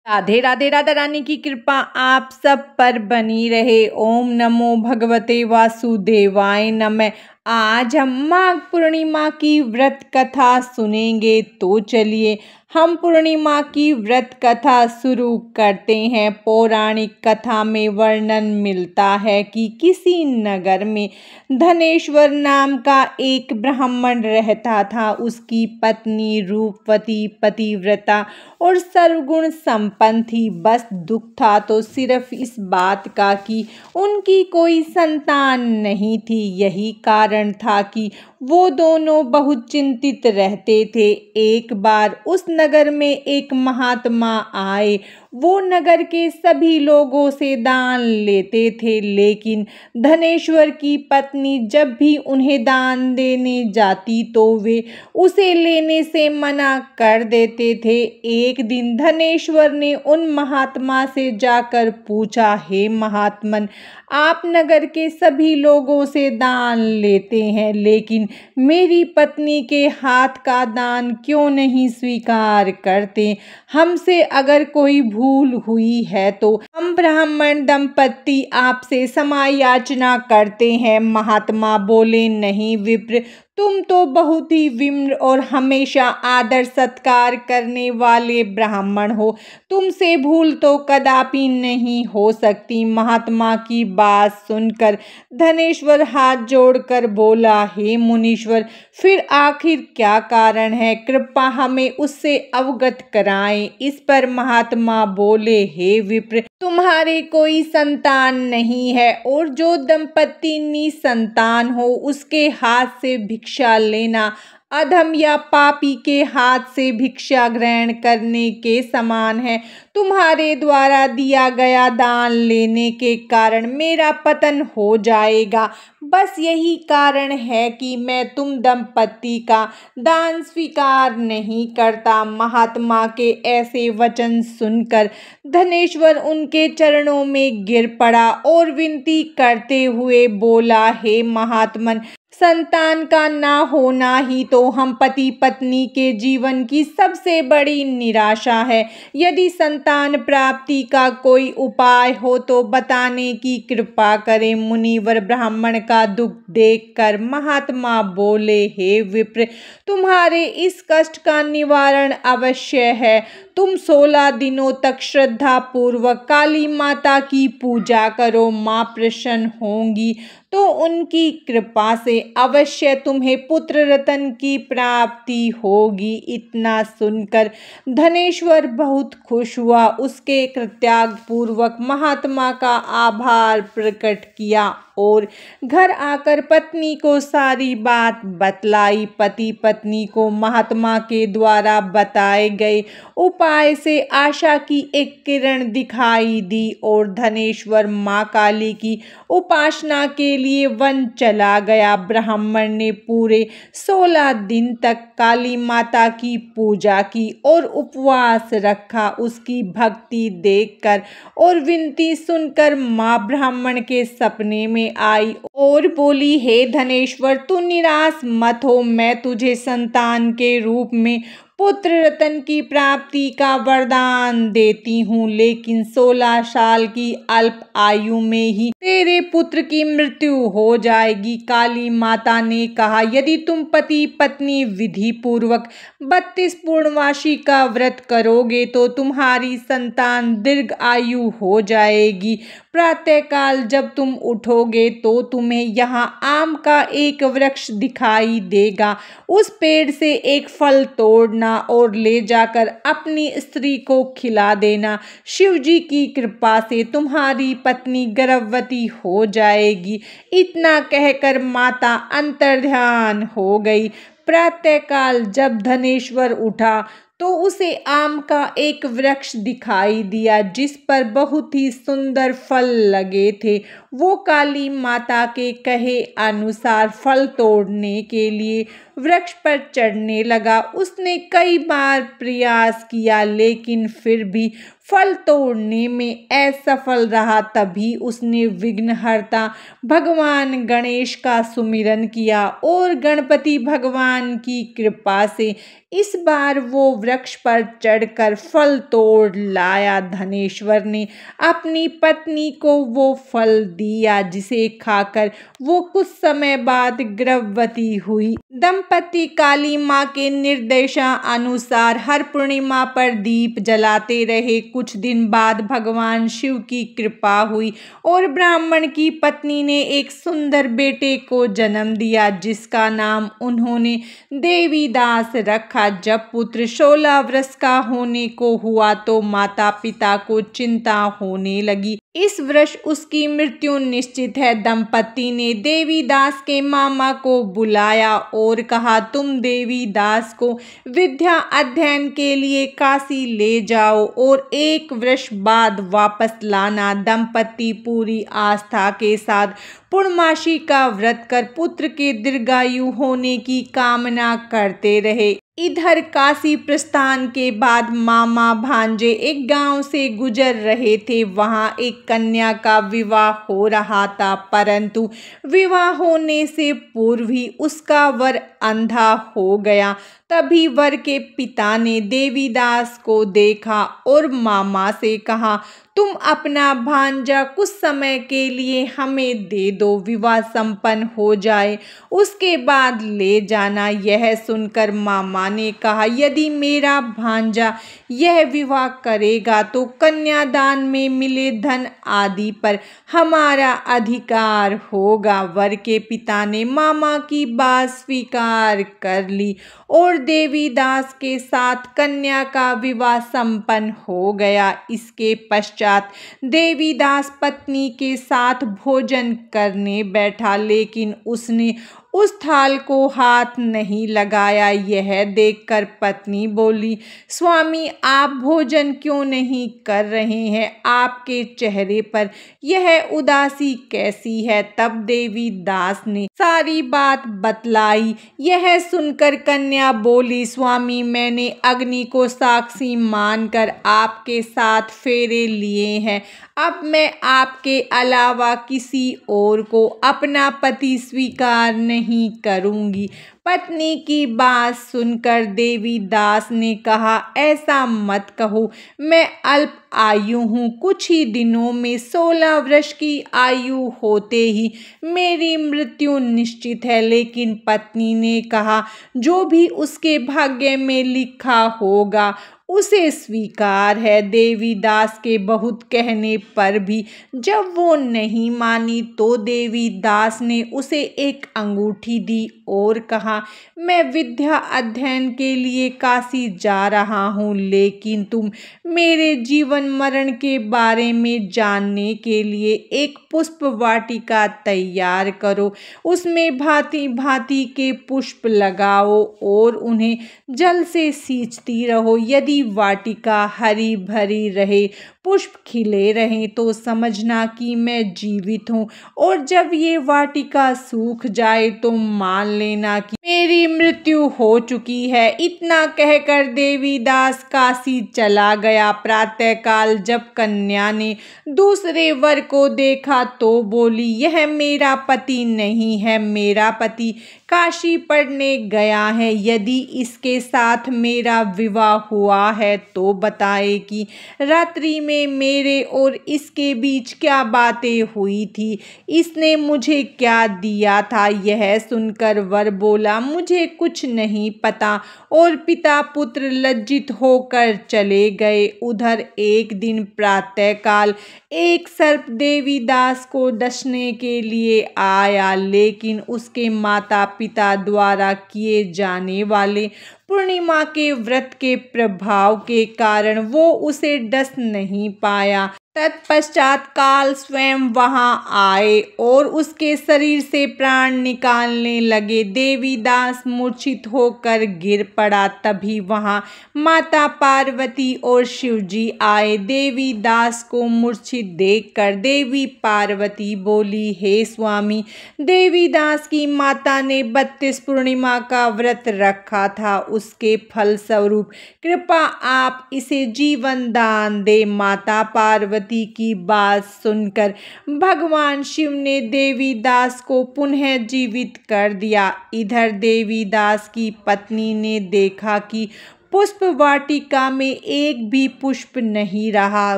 राधे राधे। राधा रानी की कृपा आप सब पर बनी रहे। ओम नमो भगवते वासुदेवाय नमः। आज हम माघ पूर्णिमा की व्रत कथा सुनेंगे, तो चलिए हम पूर्णिमा की व्रत कथा शुरू करते हैं। पौराणिक कथा में वर्णन मिलता है कि किसी नगर में धनेश्वर नाम का एक ब्राह्मण रहता था। उसकी पत्नी रूपवती, पतिव्रता और सर्वगुण संपन्न थी। बस दुख था तो सिर्फ इस बात का कि उनकी कोई संतान नहीं थी। यही कारण था कि वो दोनों बहुत चिंतित रहते थे। एक बार उस नगर में एक महात्मा आए। वो नगर के सभी लोगों से दान लेते थे, लेकिन धनेश्वर की पत्नी जब भी उन्हें दान देने जाती तो वे उसे लेने से मना कर देते थे। एक दिन धनेश्वर ने उन महात्मा से जाकर पूछा, हे महात्मन, आप नगर के सभी लोगों से दान लेते हैं, लेकिन मेरी पत्नी के हाथ का दान क्यों नहीं स्वीकार करते? हमसे अगर कोई भूल हुई है तो हम ब्राह्मण दंपत्ति आपसे क्षमा याचना करते हैं। महात्मा बोले, नहीं विप्र, तुम तो बहुत ही विनम्र और हमेशा आदर सत्कार करने वाले ब्राह्मण हो। तुमसे भूल तो कदापि नहीं हो सकती। महात्मा की बात सुनकर धनेश्वर हाथ जोड़कर बोला, हे मुनीश्वर, फिर आखिर क्या कारण है? कृपा हमें उससे अवगत कराएं। इस पर महात्मा बोले, हे विप्र, तुम्हारे कोई संतान नहीं है और जो दंपत्ति निसंतान हो उसके हाथ से भिक्षा लेना अधम या पापी के हाथ से भिक्षा ग्रहण करने के समान है। तुम्हारे द्वारा दिया गया दान लेने के कारण मेरा पतन हो जाएगा। बस यही कारण है कि मैं तुम दंपत्ति का दान स्वीकार नहीं करता। महात्मा के ऐसे वचन सुनकर धनेश्वर उनके चरणों में गिर पड़ा और विनती करते हुए बोला, हे महात्मन, संतान का ना होना ही तो हम पति पत्नी के जीवन की सबसे बड़ी निराशा है। यदि संतान प्राप्ति का कोई उपाय हो तो बताने की कृपा करें। मुनिवर ब्राह्मण का दुख देखकर महात्मा बोले, हे विप्र, तुम्हारे इस कष्ट का निवारण अवश्य है। तुम 16 दिनों तक श्रद्धा पूर्वक काली माता की पूजा करो। माँ प्रसन्न होंगी तो उनकी कृपा से अवश्य तुम्हें पुत्र रत्न की प्राप्ति होगी। इतना सुनकर धनेश्वर बहुत खुश हुआ। उसके कृत्याग पूर्वक महात्मा का आभार प्रकट किया और घर आकर पत्नी को सारी बात बतलाई। पति पत्नी को महात्मा के द्वारा बताए गए उपाय से आशा की एक किरण दिखाई दी और धनेश्वर माँ काली की उपासना के लिए वन चला गया। ब्राह्मण ने पूरे 16 दिन तक काली माता की पूजा की और उपवास रखा। उसकी भक्ति देखकर और विनती सुनकर माँ ब्राह्मण के सपने में आई और बोली, हे धनेश्वर, तू निराश मत हो। मैं तुझे संतान के रूप में पुत्र रत्न की प्राप्ति का वरदान देती हूँ, लेकिन 16 साल की अल्प आयु में ही तेरे पुत्र की मृत्यु हो जाएगी। काली माता ने कहा, यदि तुम पति पत्नी विधि पूर्वक 32 पूर्णमासी का व्रत करोगे तो तुम्हारी संतान दीर्घ आयु हो जाएगी। प्रातःकाल जब तुम उठोगे तो तुम्हें यहाँ आम का एक वृक्ष दिखाई देगा। उस पेड़ से एक फल तोड़ना और ले जाकर अपनी स्त्री को खिला देना। शिव जी की कृपा से तुम्हारी पत्नी गर्भवती हो जाएगी। इतना कहकर माता अंतर्ध्यान हो गई। प्रातःकाल जब धनेश्वर उठा तो उसे आम का एक वृक्ष दिखाई दिया जिस पर बहुत ही सुंदर फल लगे थे। वो काली माता के कहे अनुसार फल तोड़ने के लिए वृक्ष पर चढ़ने लगा। उसने कई बार प्रयास किया लेकिन फिर भी फल तोड़ने में असफल रहा। तभी उसने विघ्नहर्ता भगवान गणेश का सुमिरन किया और गणपति भगवान की कृपा से इस बार वो वृक्ष पर चढ़कर फल तोड़ लाया। धनेश्वर ने अपनी पत्नी को वो फल दिया जिसे खाकर वो कुछ समय बाद गर्भवती हुई। दंपति काली माँ के निर्देशानुसार हर पूर्णिमा पर दीप जलाते रहे। कुछ दिन बाद भगवान शिव की कृपा हुई और ब्राह्मण की पत्नी ने एक सुंदर बेटे को जन्म दिया जिसका नाम उन्होंने देवीदास रखा। जब पुत्र 16 वर्ष का होने को हुआ तो माता पिता को चिंता होने लगी। इस वर्ष उसकी मृत्यु निश्चित है। दंपति ने देवीदास के मामा को बुलाया और कहा, तुम देवीदास को विद्या अध्ययन के लिए काशी ले जाओ और 1 वर्ष बाद वापस लाना। दंपति पूरी आस्था के साथ पूर्णमासी का व्रत कर पुत्र के दीर्घायु होने की कामना करते रहे। इधर काशी प्रस्थान के बाद मामा भांजे एक गांव से गुजर रहे थे। वहां एक कन्या का विवाह हो रहा था, परंतु विवाह होने से पूर्व ही उसका वर अंधा हो गया। तभी वर के पिता ने देवीदास को देखा और मामा से कहा, तुम अपना भांजा कुछ समय के लिए हमें दे दो, विवाह संपन्न हो जाए उसके बाद ले जाना। यह सुनकर मामा ने कहा, यदि मेरा भांजा यह विवाह करेगा तो कन्यादान में मिले धन आदि पर हमारा अधिकार होगा। वर के पिता ने मामा की बात स्वीकार कर ली और देवीदास के साथ कन्या का विवाह संपन्न हो गया। इसके पश्चात देवीदास पत्नी के साथ भोजन करने बैठा लेकिन उसने उस थाल को हाथ नहीं लगाया। यह देखकर पत्नी बोली, स्वामी आप भोजन क्यों नहीं कर रहे हैं? आपके चेहरे पर यह उदासी कैसी है? तब देवीदास ने सारी बात बतलाई। यह सुनकर कन्या बोली, स्वामी मैंने अग्नि को साक्षी मानकर आपके साथ फेरे लिए हैं। अब मैं आपके अलावा किसी और को अपना पति स्वीकार नहीं करूंगी। पत्नी की बात सुनकर देवीदास ने कहा, ऐसा मत कहो, मैं अल्प आयु हूँ। कुछ ही दिनों में 16 वर्ष की आयु होते ही मेरी मृत्यु निश्चित है। लेकिन पत्नी ने कहा, जो भी उसके भाग्य में लिखा होगा उसे स्वीकार है। देवीदास के बहुत कहने पर भी जब वो नहीं मानी तो देवीदास ने उसे एक अंगूठी दी और कहा, मैं विद्या अध्ययन के लिए काशी जा रहा हूँ, लेकिन तुम मेरे जीवन मरण के बारे में जानने के लिए एक पुष्प वाटिका तैयार करो। उसमें भांति भांति के पुष्प लगाओ और उन्हें जल से सींचती रहो। यदि वाटिका हरी भरी रहे, पुष्प खिले रहें तो समझना कि मैं जीवित हूँ, और जब ये वाटिका सूख जाए तो मान लेना कि मेरी मृत्यु हो चुकी है। इतना कहकर देवीदास काशी चला गया। प्रातःकाल जब कन्या ने दूसरे वर को देखा तो बोली, यह मेरा पति नहीं है, मेरा पति काशी पढ़ने गया है। यदि इसके साथ मेरा विवाह हुआ है तो बताए कि रात्रि में मेरे और इसके बीच क्या बातें हुई थी, इसने मुझे क्या दिया था। यह सुनकर वर बोला, मुझे कुछ नहीं पता, और पिता पुत्र लज्जित होकर चले गए। उधर एक दिन प्रातःकाल एक सर्प देवीदास को डसने के लिए आया, लेकिन उसके माता पिता द्वारा किए जाने वाले पूर्णिमा के व्रत के प्रभाव के कारण वो उसे डस नहीं पाया। तत्पश्चात काल स्वयं वहां आए और उसके शरीर से प्राण निकालने लगे। देवीदास मूर्छित होकर गिर पड़ा। तभी वहां माता पार्वती और शिवजी आए। देवीदास को मूर्छित देखकर देवी पार्वती बोली, हे स्वामी, देवीदास की माता ने 32 पूर्णिमा का व्रत रखा था, उसके फल स्वरूप कृपा आप इसे जीवन दान दे। माता पार्वती की बात सुनकर भगवान शिव ने देवीदास को पुनः जीवित कर दिया। इधर देवीदास की पत्नी ने देखा कि पुष्प वाटिका में एक भी पुष्प नहीं रहा।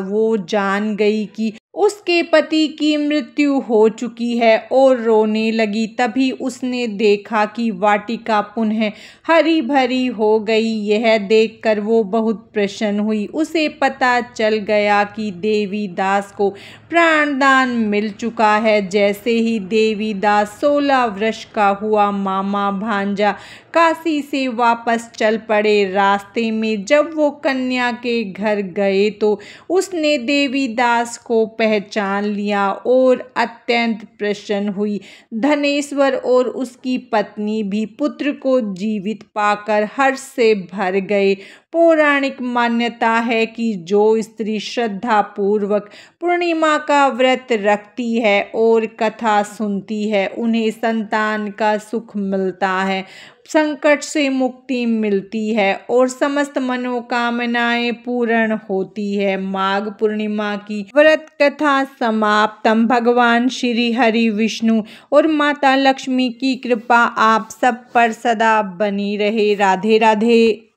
वो जान गई कि उसके पति की मृत्यु हो चुकी है और रोने लगी। तभी उसने देखा कि वाटिका पुनः हरी भरी हो गई। यह देखकर वो बहुत प्रसन्न हुई। उसे पता चल गया कि देवीदास को प्राणदान मिल चुका है। जैसे ही देवीदास 16 वर्ष का हुआ, मामा भांजा काशी से वापस चल पड़े। रास्ते में जब वो कन्या के घर गए तो उसने देवीदास को पहचान लिया और अत्यंत प्रसन्न हुई। धनेश्वर और उसकी पत्नी भी पुत्र को जीवित पाकर हर्ष से भर गए। पौराणिक मान्यता है कि जो स्त्री श्रद्धा पूर्वक पूर्णिमा का व्रत रखती है और कथा सुनती है, उन्हें संतान का सुख मिलता है, संकट से मुक्ति मिलती है और समस्त मनोकामनाएं पूर्ण होती है। माघ पूर्णिमा की व्रत कथा समाप्तम। भगवान श्री हरि विष्णु और माता लक्ष्मी की कृपा आप सब पर सदा बनी रहे। राधे राधे।